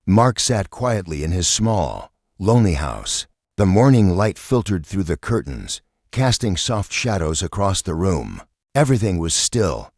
Mark sat quietly in his small, lonely house. The morning light filtered through the curtains, casting soft shadows across the room. Everything was still.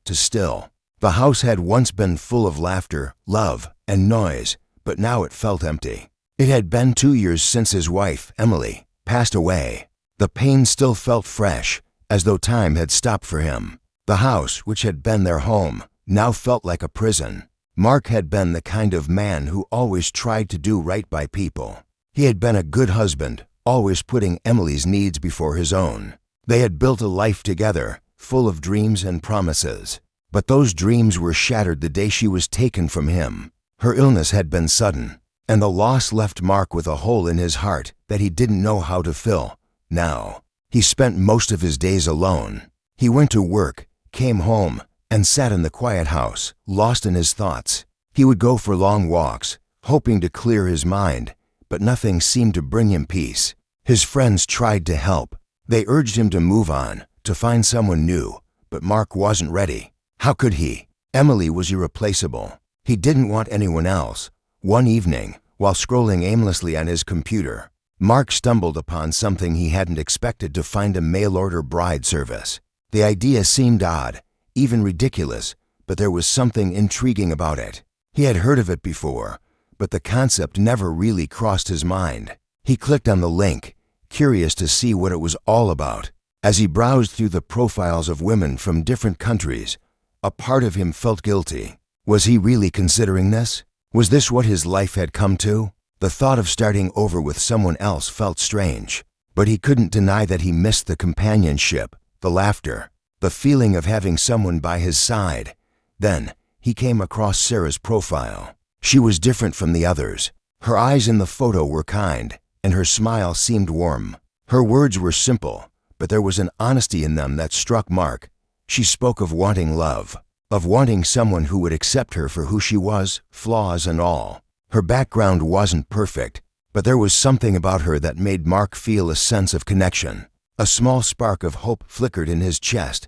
The house had once been full of laughter, love, and noise, but now it felt empty. It had been 2 years since his wife, Emily, passed away. The pain still felt fresh, as though time had stopped for him. The house, which had been their home, now felt like a prison. Mark had been the kind of man who always tried to do right by people. He had been a good husband, always putting Emily's needs before his own. They had built a life together, full of dreams and promises. But those dreams were shattered the day she was taken from him. Her illness had been sudden, and the loss left Mark with a hole in his heart that he didn't know how to fill. Now, he spent most of his days alone. He went to work, came home, and sat in the quiet house, lost in his thoughts. He would go for long walks, hoping to clear his mind, but nothing seemed to bring him peace. His friends tried to help. They urged him to move on, to find someone new, but Mark wasn't ready. How could he? Emily was irreplaceable. He didn't want anyone else. One evening, while scrolling aimlessly on his computer, Mark stumbled upon something he hadn't expected to find: a mail-order bride service. The idea seemed odd, even ridiculous, but there was something intriguing about it. He had heard of it before, but the concept never really crossed his mind. He clicked on the link, curious to see what it was all about. As he browsed through the profiles of women from different countries, a part of him felt guilty. Was he really considering this? Was this what his life had come to? The thought of starting over with someone else felt strange, but he couldn't deny that he missed the companionship, the laughter, the feeling of having someone by his side. Then, he came across Sarah's profile. She was different from the others. Her eyes in the photo were kind, and her smile seemed warm. Her words were simple, but there was an honesty in them that struck Mark. She spoke of wanting love, of wanting someone who would accept her for who she was, flaws and all. Her background wasn't perfect, but there was something about her that made Mark feel a sense of connection. A small spark of hope flickered in his chest,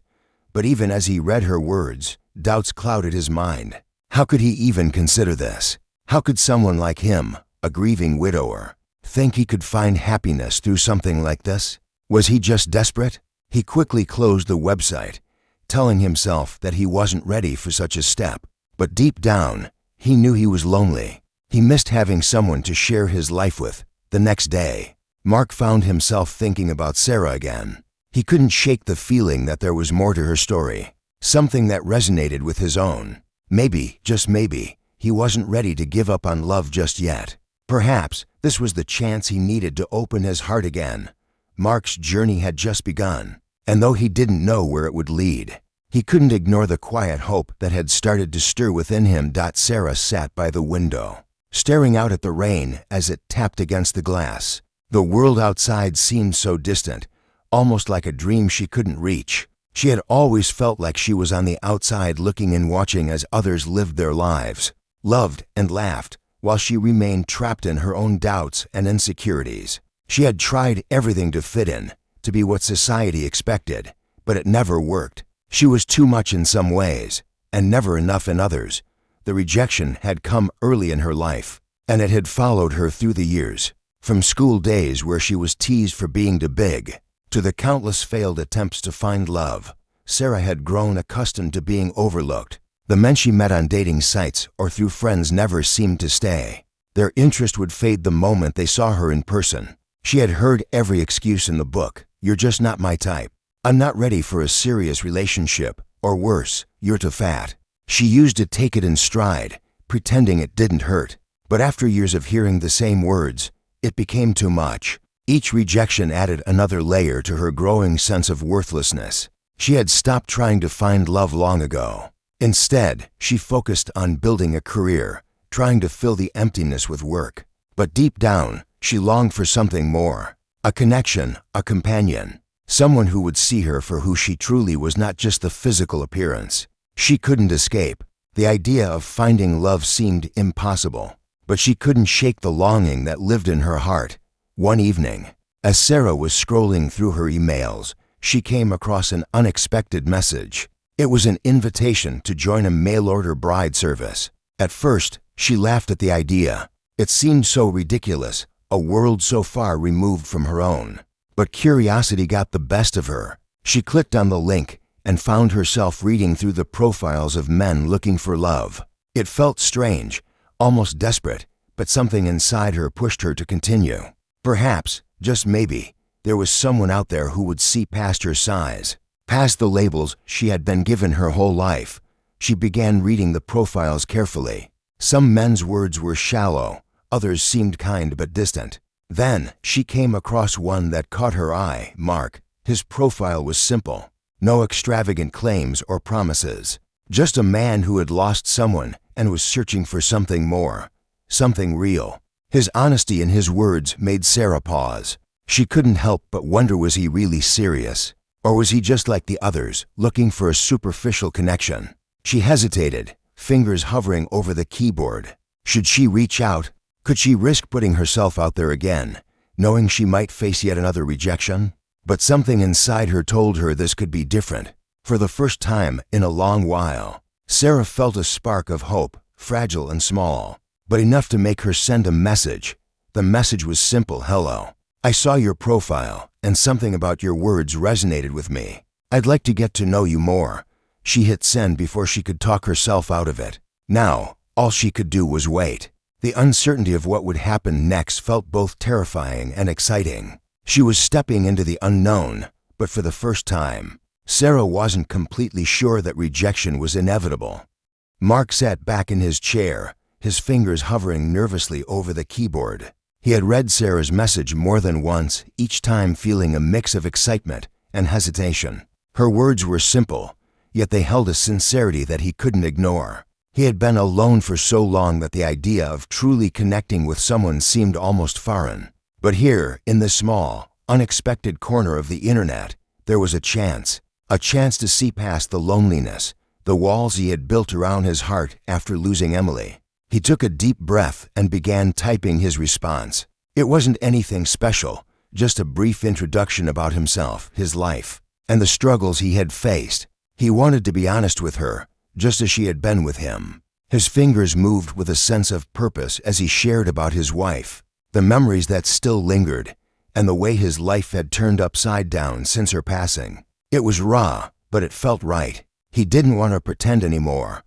but even as he read her words, doubts clouded his mind. How could he even consider this? How could someone like him, a grieving widower, think he could find happiness through something like this? Was he just desperate? He quickly closed the website, telling himself that he wasn't ready for such a step. But deep down, he knew he was lonely. He missed having someone to share his life with. The next day, Mark found himself thinking about Sarah again. He couldn't shake the feeling that there was more to her story, something that resonated with his own. Maybe, just maybe, he wasn't ready to give up on love just yet. Perhaps this was the chance he needed to open his heart again. Mark's journey had just begun, and though he didn't know where it would lead, he couldn't ignore the quiet hope that had started to stir within him. Sarah sat by the window, staring out at the rain as it tapped against the glass. The world outside seemed so distant, almost like a dream she couldn't reach. She had always felt like she was on the outside looking in, watching as others lived their lives, loved and laughed, while she remained trapped in her own doubts and insecurities. She had tried everything to fit in, to be what society expected, but it never worked. She was too much in some ways, and never enough in others. The rejection had come early in her life, and it had followed her through the years. From school days where she was teased for being too big, to the countless failed attempts to find love, Sarah had grown accustomed to being overlooked. The men she met on dating sites or through friends never seemed to stay. Their interest would fade the moment they saw her in person. She had heard every excuse in the book. You're just not my type. I'm not ready for a serious relationship. Or worse, you're too fat. She used to take it in stride, pretending it didn't hurt. But after years of hearing the same words, it became too much. Each rejection added another layer to her growing sense of worthlessness. She had stopped trying to find love long ago. Instead, she focused on building a career, trying to fill the emptiness with work. But deep down, she longed for something more. A connection, a companion. Someone who would see her for who she truly was, not just the physical appearance. She couldn't escape. The idea of finding love seemed impossible. But she couldn't shake the longing that lived in her heart. One evening, as Sarah was scrolling through her emails, she came across an unexpected message. It was an invitation to join a mail-order bride service. At first, she laughed at the idea. It seemed so ridiculous, a world so far removed from her own. But curiosity got the best of her. She clicked on the link and found herself reading through the profiles of men looking for love. It felt strange, almost desperate, but something inside her pushed her to continue. Perhaps, just maybe, there was someone out there who would see past her size, past the labels she had been given her whole life. She began reading the profiles carefully. Some men's words were shallow, others seemed kind but distant. Then, she came across one that caught her eye, Mark. His profile was simple. No extravagant claims or promises. Just a man who had lost someone and was searching for something more, something real. His honesty in his words made Sarah pause. She couldn't help but wonder, was he really serious? Or was he just like the others, looking for a superficial connection? She hesitated, fingers hovering over the keyboard. Should she reach out? Could she risk putting herself out there again, knowing she might face yet another rejection? But something inside her told her this could be different. For the first time in a long while, Sarah felt a spark of hope, fragile and small, but enough to make her send a message. The message was simple. Hello. I saw your profile, and something about your words resonated with me. I'd like to get to know you more. She hit send before she could talk herself out of it. Now, all she could do was wait. The uncertainty of what would happen next felt both terrifying and exciting. She was stepping into the unknown, but for the first time, Sarah wasn't completely sure that rejection was inevitable. Mark sat back in his chair, his fingers hovering nervously over the keyboard. He had read Sarah's message more than once, each time feeling a mix of excitement and hesitation. Her words were simple, yet they held a sincerity that he couldn't ignore. He had been alone for so long that the idea of truly connecting with someone seemed almost foreign. But here, in this small, unexpected corner of the internet, there was a chance to see past the loneliness, the walls he had built around his heart after losing Emily. He took a deep breath and began typing his response. It wasn't anything special, just a brief introduction about himself, his life, and the struggles he had faced. He wanted to be honest with her, just as she had been with him. His fingers moved with a sense of purpose as he shared about his wife, the memories that still lingered, and the way his life had turned upside down since her passing. It was raw, but it felt right. He didn't want to pretend anymore.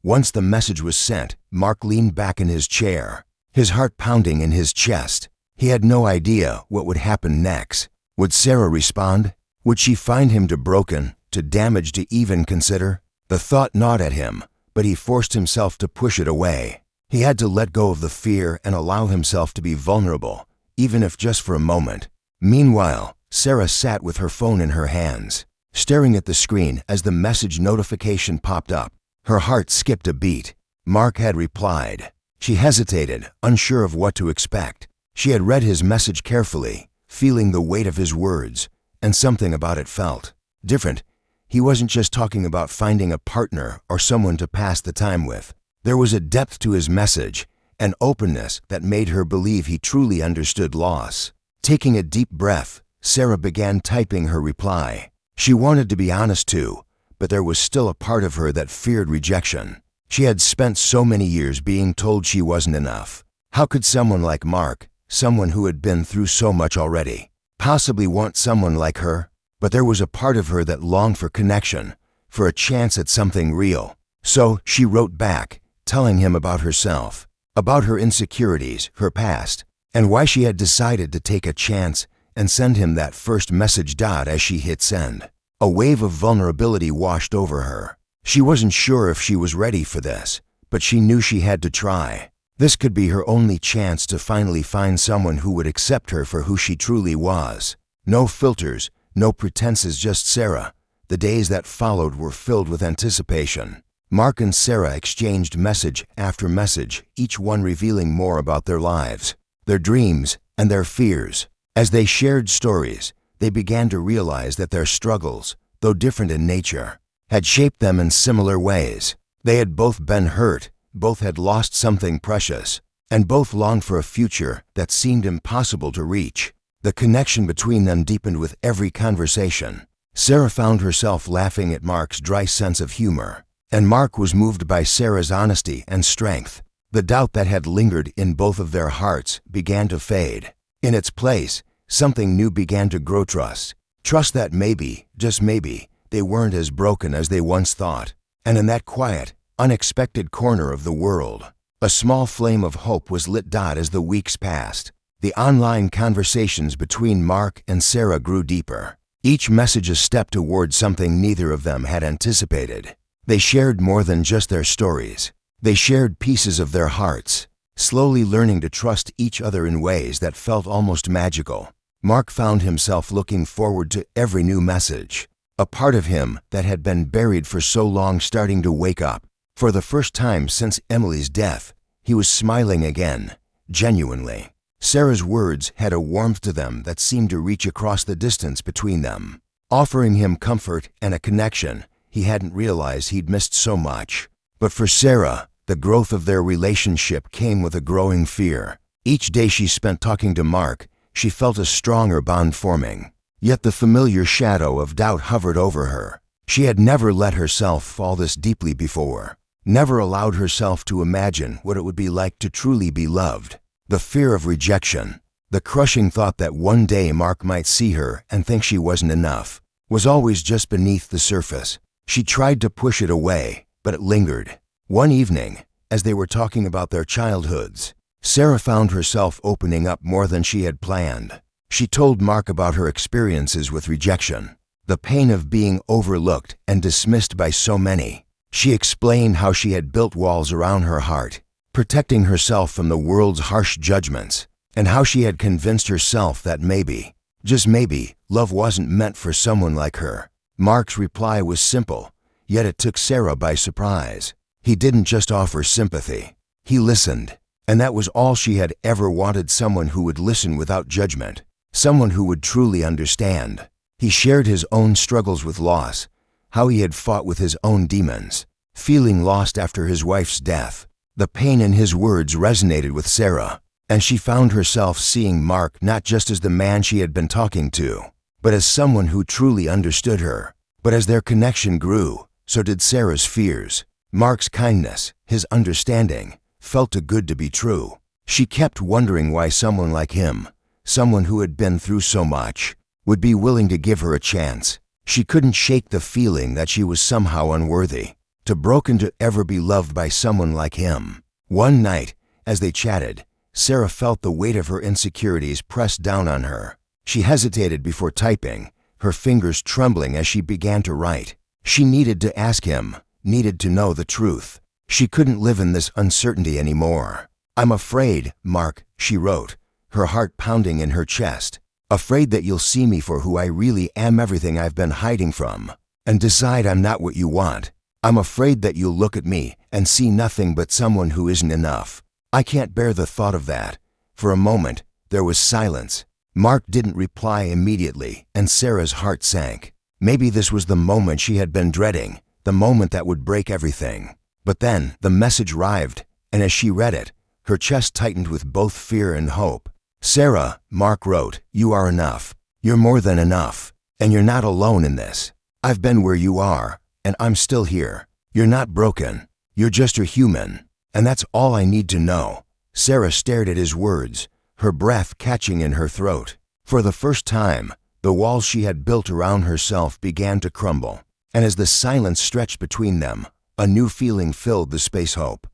Once the message was sent, Mark leaned back in his chair, his heart pounding in his chest. He had no idea what would happen next. Would Sarah respond? Would she find him too broken, too damaged to even consider? The thought gnawed at him, but he forced himself to push it away. He had to let go of the fear and allow himself to be vulnerable, even if just for a moment. Meanwhile, Sarah sat with her phone in her hands, staring at the screen as the message notification popped up. Her heart skipped a beat. Mark had replied. She hesitated, unsure of what to expect. She had read his message carefully, feeling the weight of his words, and something about it felt different. He wasn't just talking about finding a partner or someone to pass the time with. There was a depth to his message, an openness that made her believe he truly understood loss. Taking a deep breath, Sarah began typing her reply. She wanted to be honest too, but there was still a part of her that feared rejection. She had spent so many years being told she wasn't enough. How could someone like Mark, someone who had been through so much already, possibly want someone like her? But there was a part of her that longed for connection, for a chance at something real. So she wrote back, telling him about herself, about her insecurities, her past, and why she had decided to take a chance and send him that first message. As she hit send, a wave of vulnerability washed over her. She wasn't sure if she was ready for this, but she knew she had to try. This could be her only chance to finally find someone who would accept her for who she truly was. No filters, no pretenses, just Sarah. The days that followed were filled with anticipation. Mark and Sarah exchanged message after message, each one revealing more about their lives, their dreams, and their fears. As they shared stories, they began to realize that their struggles, though different in nature, had shaped them in similar ways. They had both been hurt, both had lost something precious, and both longed for a future that seemed impossible to reach. The connection between them deepened with every conversation. Sarah found herself laughing at Mark's dry sense of humor, and Mark was moved by Sarah's honesty and strength. The doubt that had lingered in both of their hearts began to fade. In its place, something new began to grow: trust. Trust that maybe, just maybe, they weren't as broken as they once thought. And in that quiet, unexpected corner of the world, a small flame of hope was lit. As the weeks passed, the online conversations between Mark and Sarah grew deeper. Each message a step toward something neither of them had anticipated. They shared more than just their stories. They shared pieces of their hearts, slowly learning to trust each other in ways that felt almost magical. Mark found himself looking forward to every new message, a part of him that had been buried for so long starting to wake up. For the first time since Emily's death, he was smiling again, genuinely. Sarah's words had a warmth to them that seemed to reach across the distance between them, offering him comfort and a connection he hadn't realized he'd missed so much. But for Sarah, the growth of their relationship came with a growing fear. Each day she spent talking to Mark, she felt a stronger bond forming. Yet the familiar shadow of doubt hovered over her. She had never let herself fall this deeply before, never allowed herself to imagine what it would be like to truly be loved. The fear of rejection, the crushing thought that one day Mark might see her and think she wasn't enough, was always just beneath the surface. She tried to push it away, but it lingered. One evening, as they were talking about their childhoods, Sarah found herself opening up more than she had planned. She told Mark about her experiences with rejection, the pain of being overlooked and dismissed by so many. She explained how she had built walls around her heart, protecting herself from the world's harsh judgments, and how she had convinced herself that maybe, just maybe, love wasn't meant for someone like her. Mark's reply was simple, yet it took Sarah by surprise. He didn't just offer sympathy, he listened. And that was all she had ever wanted: someone who would listen without judgment, someone who would truly understand. He shared his own struggles with loss, how he had fought with his own demons, feeling lost after his wife's death. The pain in his words resonated with Sarah, and she found herself seeing Mark not just as the man she had been talking to, but as someone who truly understood her. But as their connection grew, so did Sarah's fears. Mark's kindness, his understanding, felt too good to be true. She kept wondering why someone like him, someone who had been through so much, would be willing to give her a chance. She couldn't shake the feeling that she was somehow unworthy, too broken to ever be loved by someone like him. One night, as they chatted, Sarah felt the weight of her insecurities press down on her. She hesitated before typing, her fingers trembling as she began to write. She needed to ask him, needed to know the truth. She couldn't live in this uncertainty anymore. "I'm afraid, Mark," she wrote, her heart pounding in her chest. "Afraid that you'll see me for who I really am, everything I've been hiding from, and decide I'm not what you want. I'm afraid that you'll look at me and see nothing but someone who isn't enough. I can't bear the thought of that." For a moment, there was silence. Mark didn't reply immediately, and Sarah's heart sank. Maybe this was the moment she had been dreading, the moment that would break everything. But then, the message arrived, and as she read it, her chest tightened with both fear and hope. "Sarah," Mark wrote, "you are enough. You're more than enough. And you're not alone in this. I've been where you are, and I'm still here. You're not broken. You're just a human. And that's all I need to know." Sarah stared at his words, her breath catching in her throat. For the first time, the walls she had built around herself began to crumble. And as the silence stretched between them, a new feeling filled the space: hope.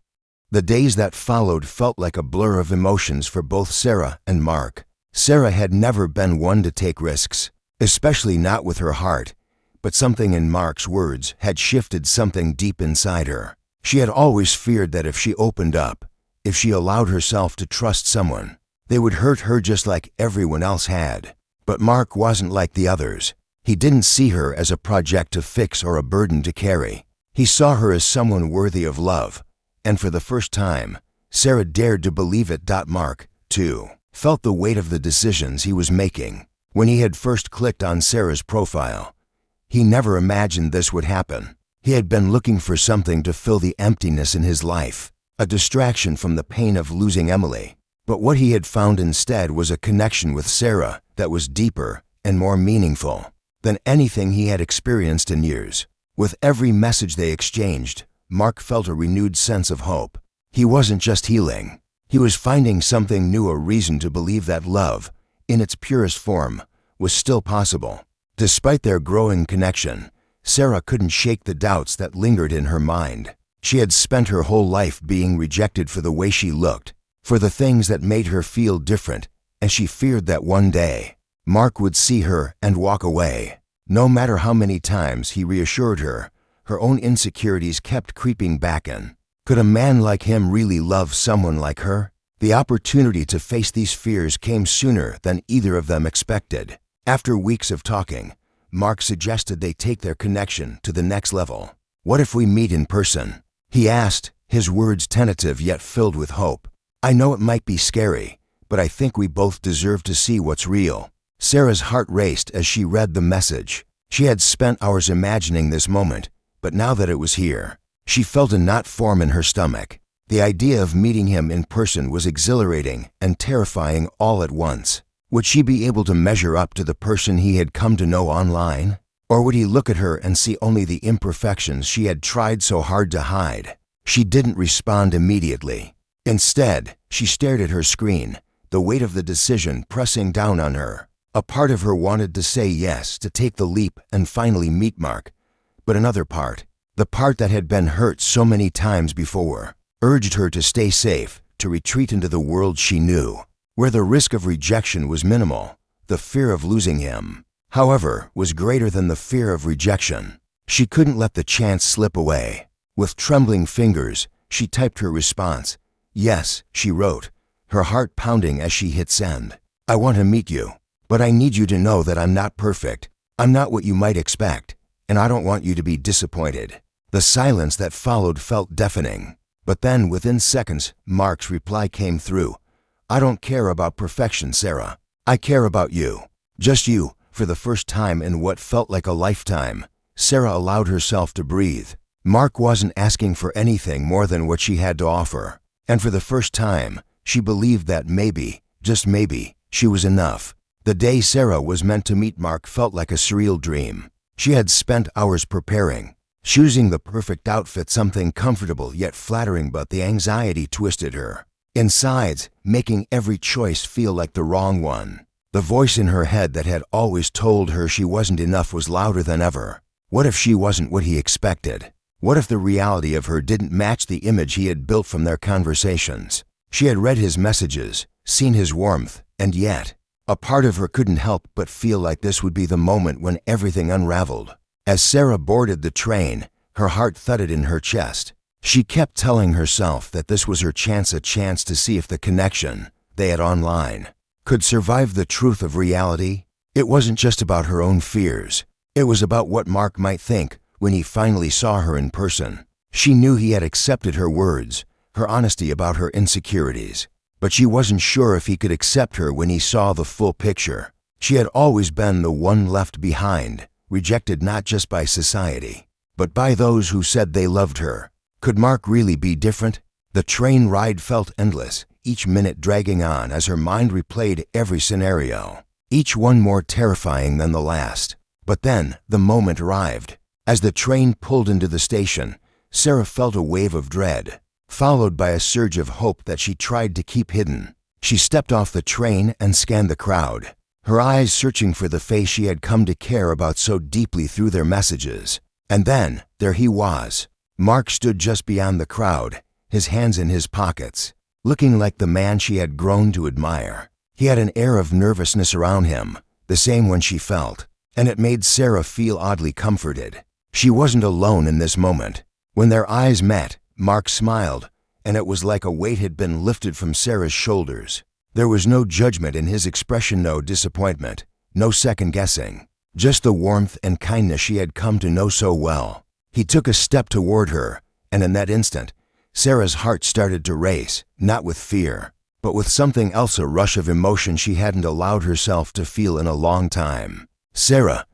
The days that followed felt like a blur of emotions for both Sarah and Mark. Sarah had never been one to take risks, especially not with her heart, but something in Mark's words had shifted something deep inside her. She had always feared that if she opened up, if she allowed herself to trust someone, they would hurt her just like everyone else had. But Mark wasn't like the others. He didn't see her as a project to fix or a burden to carry. He saw her as someone worthy of love, and for the first time, Sarah dared to believe it. Mark, too, felt the weight of the decisions he was making. When he had first clicked on Sarah's profile, he never imagined this would happen. He had been looking for something to fill the emptiness in his life, a distraction from the pain of losing Emily. But what he had found instead was a connection with Sarah that was deeper and more meaningful than anything he had experienced in years. With every message they exchanged, Mark felt a renewed sense of hope. He wasn't just healing. He was finding something new, a reason to believe that love, in its purest form, was still possible. Despite their growing connection, Sarah couldn't shake the doubts that lingered in her mind. She had spent her whole life being rejected for the way she looked, for the things that made her feel different, and she feared that one day, Mark would see her and walk away. No matter how many times he reassured her, her own insecurities kept creeping back in. Could a man like him really love someone like her? The opportunity to face these fears came sooner than either of them expected. After weeks of talking, Mark suggested they take their connection to the next level. "What if we meet in person?" he asked, his words tentative yet filled with hope. "I know it might be scary, but I think we both deserve to see what's real." Sarah's heart raced as she read the message. She had spent hours imagining this moment, but now that it was here, she felt a knot form in her stomach. The idea of meeting him in person was exhilarating and terrifying all at once. Would she be able to measure up to the person he had come to know online? Or would he look at her and see only the imperfections she had tried so hard to hide? She didn't respond immediately. Instead, she stared at her screen, the weight of the decision pressing down on her. A part of her wanted to say yes, to take the leap and finally meet Mark. But another part, the part that had been hurt so many times before, urged her to stay safe, to retreat into the world she knew, where the risk of rejection was minimal. The fear of losing him, however, was greater than the fear of rejection. She couldn't let the chance slip away. With trembling fingers, she typed her response. "Yes," she wrote, her heart pounding as she hit send. "I want to meet you, but I need you to know that I'm not perfect. I'm not what you might expect, and I don't want you to be disappointed." The silence that followed felt deafening. But then, within seconds, Mark's reply came through. "I don't care about perfection, Sarah. I care about you. Just you." For the first time in what felt like a lifetime, Sarah allowed herself to breathe. Mark wasn't asking for anything more than what she had to offer. And for the first time, she believed that maybe, just maybe, she was enough. The day Sarah was meant to meet Mark felt like a surreal dream. She had spent hours preparing, choosing the perfect outfit, something comfortable yet flattering, but the anxiety twisted her insides, making every choice feel like the wrong one. The voice in her head that had always told her she wasn't enough was louder than ever. What if she wasn't what he expected? What if the reality of her didn't match the image he had built from their conversations? She had read his messages, seen his warmth, and yet, a part of her couldn't help but feel like this would be the moment when everything unraveled. As Sarah boarded the train, her heart thudded in her chest. She kept telling herself that this was her chance, a chance to see if the connection they had online could survive the truth of reality. It wasn't just about her own fears. It was about what Mark might think when he finally saw her in person. She knew he had accepted her words, her honesty about her insecurities, but she wasn't sure if he could accept her when he saw the full picture. She had always been the one left behind, rejected not just by society, but by those who said they loved her. Could Mark really be different? The train ride felt endless, each minute dragging on as her mind replayed every scenario, each one more terrifying than the last. But then, the moment arrived. As the train pulled into the station, Sarah felt a wave of dread, followed by a surge of hope that she tried to keep hidden. She stepped off the train and scanned the crowd, her eyes searching for the face she had come to care about so deeply through their messages. And then, there he was. Mark stood just beyond the crowd, his hands in his pockets, looking like the man she had grown to admire. He had an air of nervousness around him, the same one she felt, and it made Sarah feel oddly comforted. She wasn't alone in this moment. When their eyes met, Mark smiled, and it was like a weight had been lifted from Sarah's shoulders. There was no judgment in his expression, no disappointment, no second-guessing, just the warmth and kindness she had come to know so well. He took a step toward her, and in that instant, Sarah's heart started to race, not with fear, but with something else, a rush of emotion she hadn't allowed herself to feel in a long time. "Sarah,"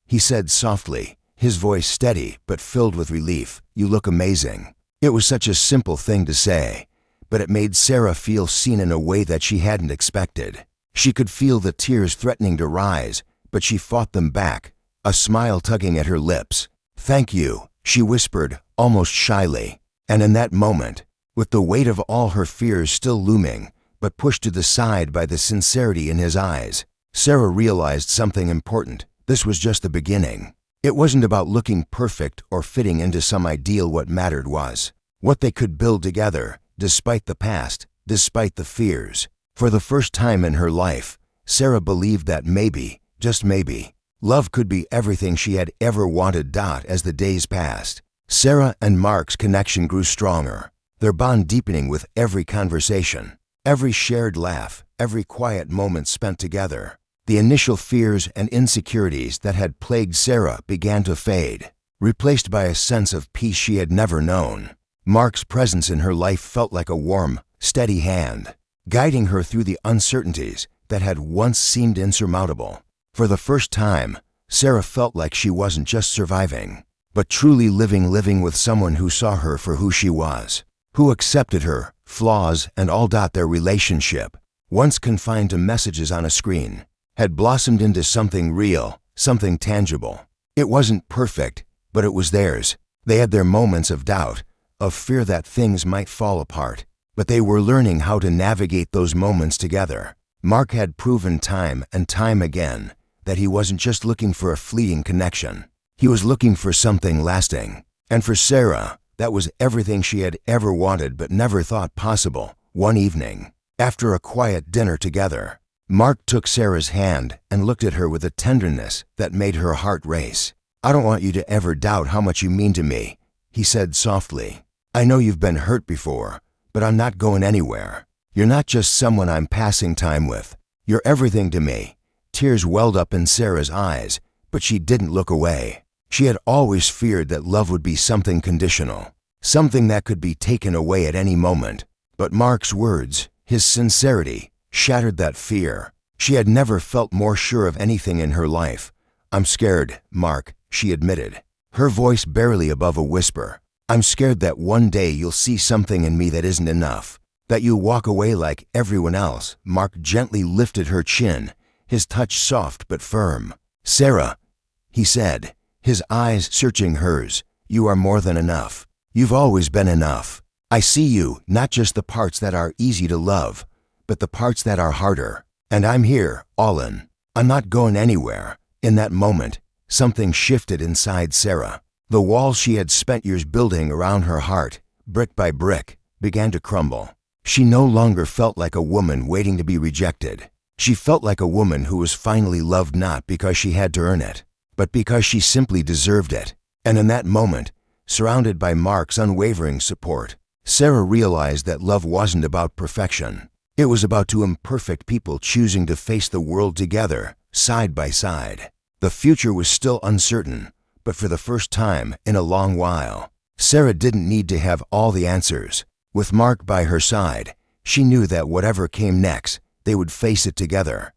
he said softly, his voice steady but filled with relief, "you look amazing." It was such a simple thing to say, but it made Sarah feel seen in a way that she hadn't expected. She could feel the tears threatening to rise, but she fought them back, a smile tugging at her lips. "Thank you," she whispered, almost shyly. And in that moment, with the weight of all her fears still looming, but pushed to the side by the sincerity in his eyes. Sarah realized something important. This was just the beginning. It wasn't about looking perfect or fitting into some ideal. What mattered was what they could build together, despite the past, despite the fears. For the first time in her life, Sarah believed that maybe, just maybe, love could be everything she had ever wanted. As the days passed, Sarah and Mark's connection grew stronger, their bond deepening with every conversation, every shared laugh, every quiet moment spent together. The initial fears and insecurities that had plagued Sarah began to fade, replaced by a sense of peace she had never known. Mark's presence in her life felt like a warm, steady hand, guiding her through the uncertainties that had once seemed insurmountable. For the first time, Sarah felt like she wasn't just surviving, but truly living with someone who saw her for who she was, who accepted her flaws and all. Their relationship, once confined to messages on a screen, had blossomed into something real, something tangible. It wasn't perfect, but it was theirs. They had their moments of doubt, of fear that things might fall apart, but they were learning how to navigate those moments together. Mark had proven time and time again that he wasn't just looking for a fleeting connection. He was looking for something lasting. And for Sarah, that was everything she had ever wanted but never thought possible. One evening, after a quiet dinner together, Mark took Sarah's hand and looked at her with a tenderness that made her heart race. "I don't want you to ever doubt how much you mean to me," he said softly. "I know you've been hurt before, but I'm not going anywhere. You're not just someone I'm passing time with. You're everything to me." Tears welled up in Sarah's eyes, but she didn't look away. She had always feared that love would be something conditional, something that could be taken away at any moment. But Mark's words, his sincerity, shattered that fear. She had never felt more sure of anything in her life. "I'm scared, Mark," she admitted, her voice barely above a whisper. "I'm scared that one day you'll see something in me that isn't enough, that you'll walk away like everyone else." Mark gently lifted her chin, his touch soft but firm. "Sarah," he said, his eyes searching hers, "you are more than enough. You've always been enough. I see you, not just the parts that are easy to love, but the parts that are harder. And I'm here, all in. I'm not going anywhere." In that moment, something shifted inside Sarah. The walls she had spent years building around her heart, brick by brick, began to crumble. She no longer felt like a woman waiting to be rejected. She felt like a woman who was finally loved, not because she had to earn it, but because she simply deserved it. And in that moment, surrounded by Mark's unwavering support, Sarah realized that love wasn't about perfection. It was about two imperfect people choosing to face the world together, side by side. The future was still uncertain, but for the first time in a long while, Sarah didn't need to have all the answers. With Mark by her side, she knew that whatever came next, they would face it together.